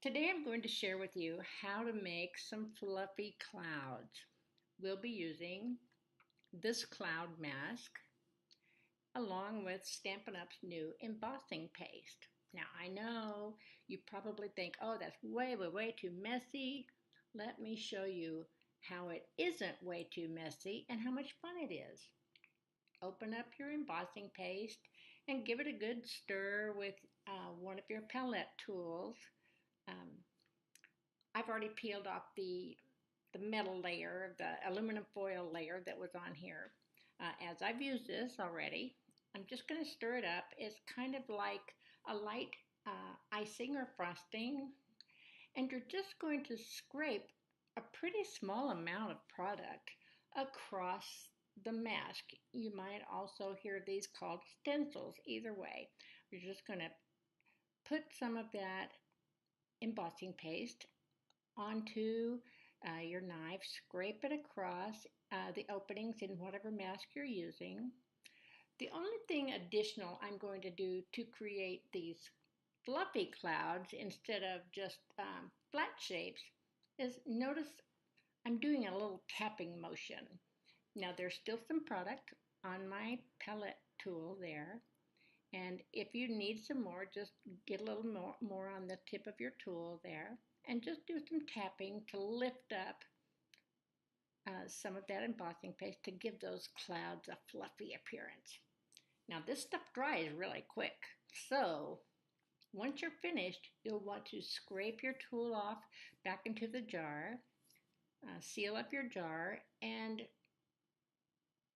Today I'm going to share with you how to make some fluffy clouds. We'll be using this cloud mask along with Stampin' Up's new embossing paste. Now I know you probably think, oh, that's way too messy. Let me show you how it isn't way too messy and how much fun it is. Open up your embossing paste and give it a good stir with one of your palette tools. Um, I've already peeled off the metal layer, the aluminum foil layer that was on here. As I've used this already, I'm just going to stir it up. It's kind of like a light icing or frosting, and you're just going to scrape a pretty small amount of product across the mask. You might also hear these called stencils. Either way, you're just going to put some of that embossing paste onto your knife, scrape it across the openings in whatever mask you're using. The only thing additional I'm going to do to create these fluffy clouds instead of just flat shapes is notice I'm doing a little tapping motion. Now there's still some product on my palette tool there, and if you need some more, just get a little more on the tip of your tool there and just do some tapping to lift up some of that embossing paste to give those clouds a fluffy appearance. Now this stuff dries really quick, so once you're finished, you'll want to scrape your tool off back into the jar, seal up your jar, and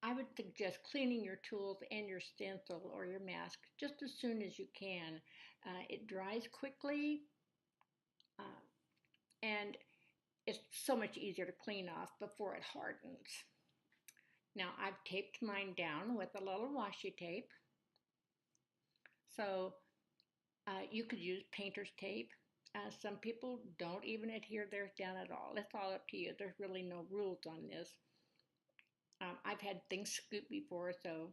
I would suggest cleaning your tools and your stencil or your mask just as soon as you can. It dries quickly, and it's so much easier to clean off before it hardens. Now I've taped mine down with a little washi tape. So you could use painter's tape. Some people don't even adhere theirs down at all. It's all up to you. There's really no rules on this. I've had things scoop before, so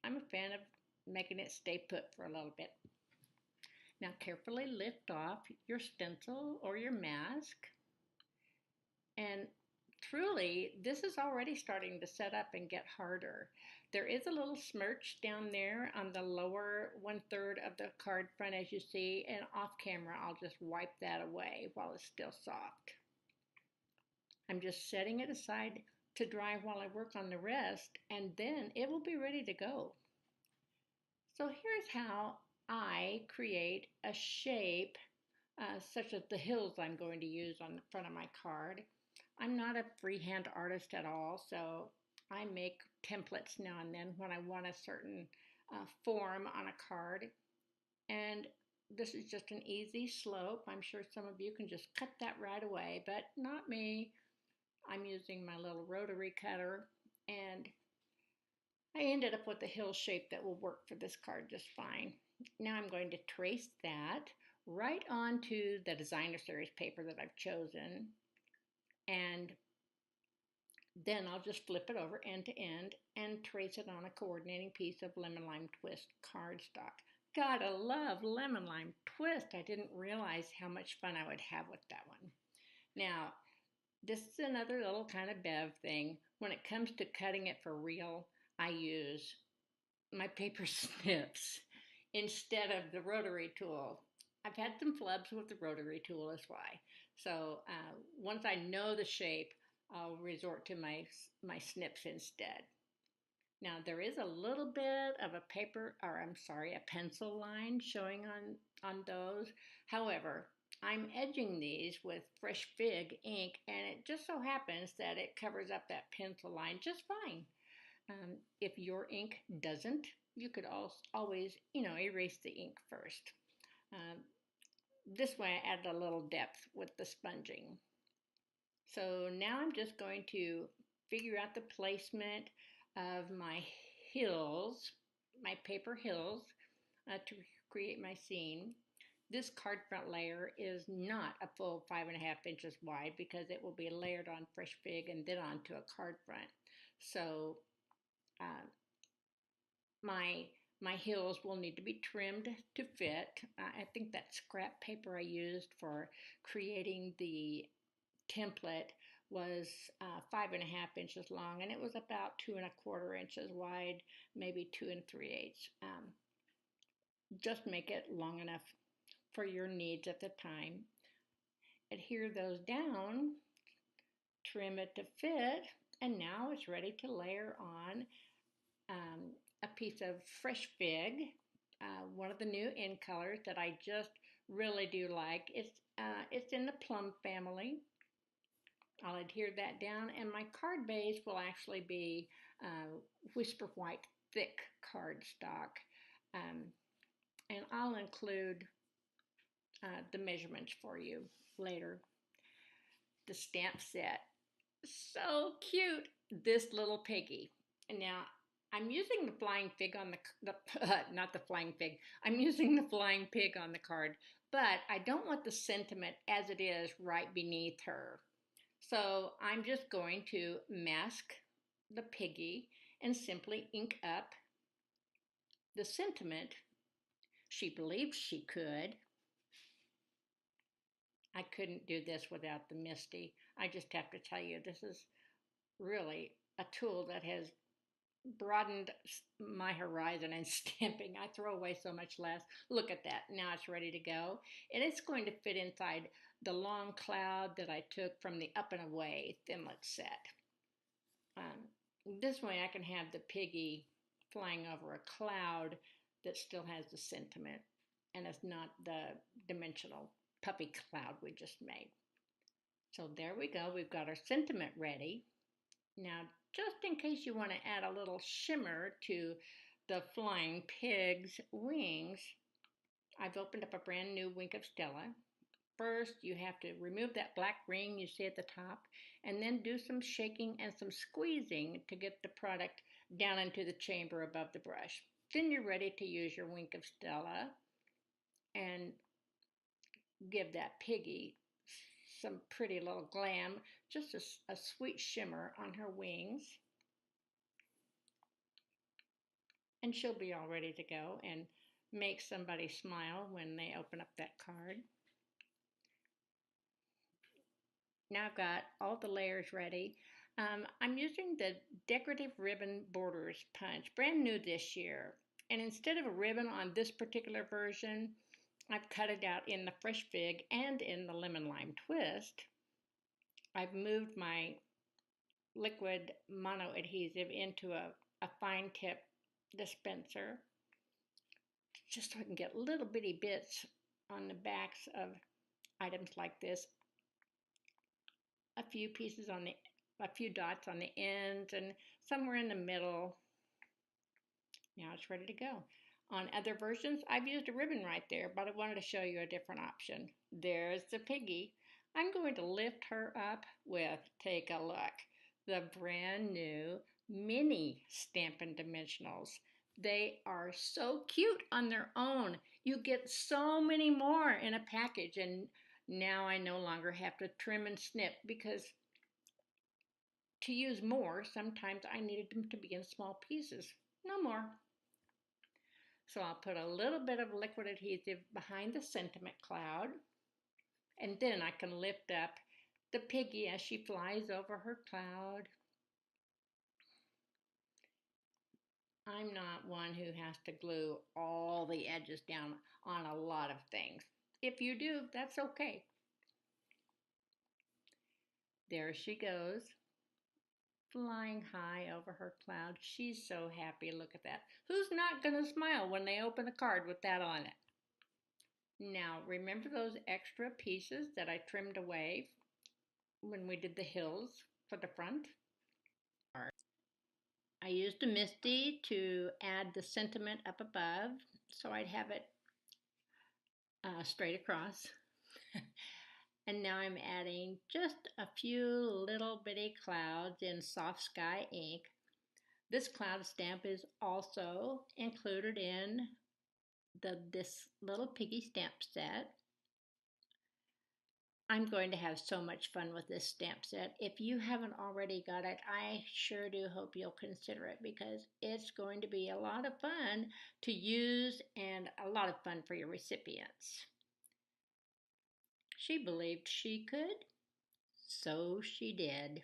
I'm a fan of making it stay put for a little bit. Now carefully lift off your stencil or your mask. And truly, this is already starting to set up and get harder. There is a little smirch down there on the lower 1/3 of the card front, as you see, and off camera, I'll just wipe that away while it's still soft. I'm just setting it aside to dry while I work on the rest, and then it will be ready to go. So here's how I create a shape such as the hills I'm going to use on the front of my card. I'm not a freehand artist at all, so I make templates now and then when I want a certain form on a card. And this is just an easy slope. I'm sure some of you can just cut that right away, but not me. I'm using my little rotary cutter, and I ended up with a hill shape that will work for this card just fine. Now I'm going to trace that right onto the designer series paper that I've chosen, and then I'll just flip it over end to end and trace it on a coordinating piece of lemon lime twist cardstock. Gotta love lemon lime twist. I didn't realize how much fun I would have with that one. Now, this is another little kind of bev thing. When it comes to cutting it for real, I use my paper snips instead of the rotary tool. I've had some flubs with the rotary tool as well. So once I know the shape, I'll resort to my snips instead. Now there is a little bit of a pencil line showing on those. However, I'm edging these with Fresh Fig ink, and it just so happens that it covers up that pencil line just fine. If your ink doesn't, you could always, erase the ink first. This way I added a little depth with the sponging. So now I'm just going to figure out the placement of my hills, my paper hills, to create my scene. This card front layer is not a full 5.5 inches wide because it will be layered on Fresh Fig and then onto a card front. So my My hills will need to be trimmed to fit. I think that scrap paper I used for creating the template was 5.5 inches long, and it was about 2.25 inches wide, maybe 2 3/8. Just make it long enough for your needs at the time. Adhere those down, trim it to fit, and now it's ready to layer on a piece of fresh fig, one of the new in colors that I just really do like. It's in the plum family. I'll adhere that down, and my card base will actually be Whisper White thick cardstock. And I'll include the measurements for you later. The stamp set, so cute, this little piggy. Now, I'm using the flying fig on not the flying fig, I'm using the flying pig on the card, but I don't want the sentiment as it is right beneath her. So I'm just going to mask the piggy and simply ink up the sentiment. She believes she could. I couldn't do this without the Misty. I just have to tell you, this is really a tool that has broadened my horizon in stamping. I throw away so much less. Look at that. Now it's ready to go. And it's going to fit inside the long cloud that I took from the Up and Away Thinlet set. This way I can have the piggy flying over a cloud that still has the sentiment and it's not the dimensional puffy cloud we just made. So there we go. We've got our sentiment ready. Now, just in case you want to add a little shimmer to the flying pig's wings, I've opened up a brand new Wink of Stella. First, you have to remove that black ring you see at the top, and then do some shaking and some squeezing to get the product down into the chamber above the brush. Then you're ready to use your Wink of Stella and give that piggy some pretty little glam, just a sweet shimmer on her wings. And she'll be all ready to go and make somebody smile when they open up that card. Now I've got all the layers ready. I'm using the Decorative Ribbon Borders Punch, brand new this year. And instead of a ribbon on this particular version, I've cut it out in the Fresh Fig and in the Lemon Lime Twist. I've moved my liquid mono adhesive into a fine tip dispenser just so I can get little bitty bits on the backs of items like this. A few dots on the ends and somewhere in the middle. Now it's ready to go. On other versions, I've used a ribbon right there, but I wanted to show you a different option. There's the piggy. I'm going to lift her up with, take a look, the brand new mini Stampin' Dimensionals. They are so cute on their own. You get so many more in a package, and now I no longer have to trim and snip because to use more, sometimes I needed them to be in small pieces. No more. So I'll put a little bit of liquid adhesive behind the sentiment cloud, and then I can lift up the piggy as she flies over her cloud. I'm not one who has to glue all the edges down on a lot of things. If you do, that's okay. There she goes, flying high over her cloud. She's so happy. Look at that. Who's not going to smile when they open a card with that on it? Now, remember those extra pieces that I trimmed away when we did the hills for the front? I used a Misty to add the sentiment up above so I'd have it straight across. And now I'm adding just a few little bitty clouds in soft sky ink. This cloud stamp is also included in this little piggy stamp set. I'm going to have so much fun with this stamp set. If you haven't already got it, I sure do hope you'll consider it because it's going to be a lot of fun to use and a lot of fun for your recipients. She believed she could, so she did.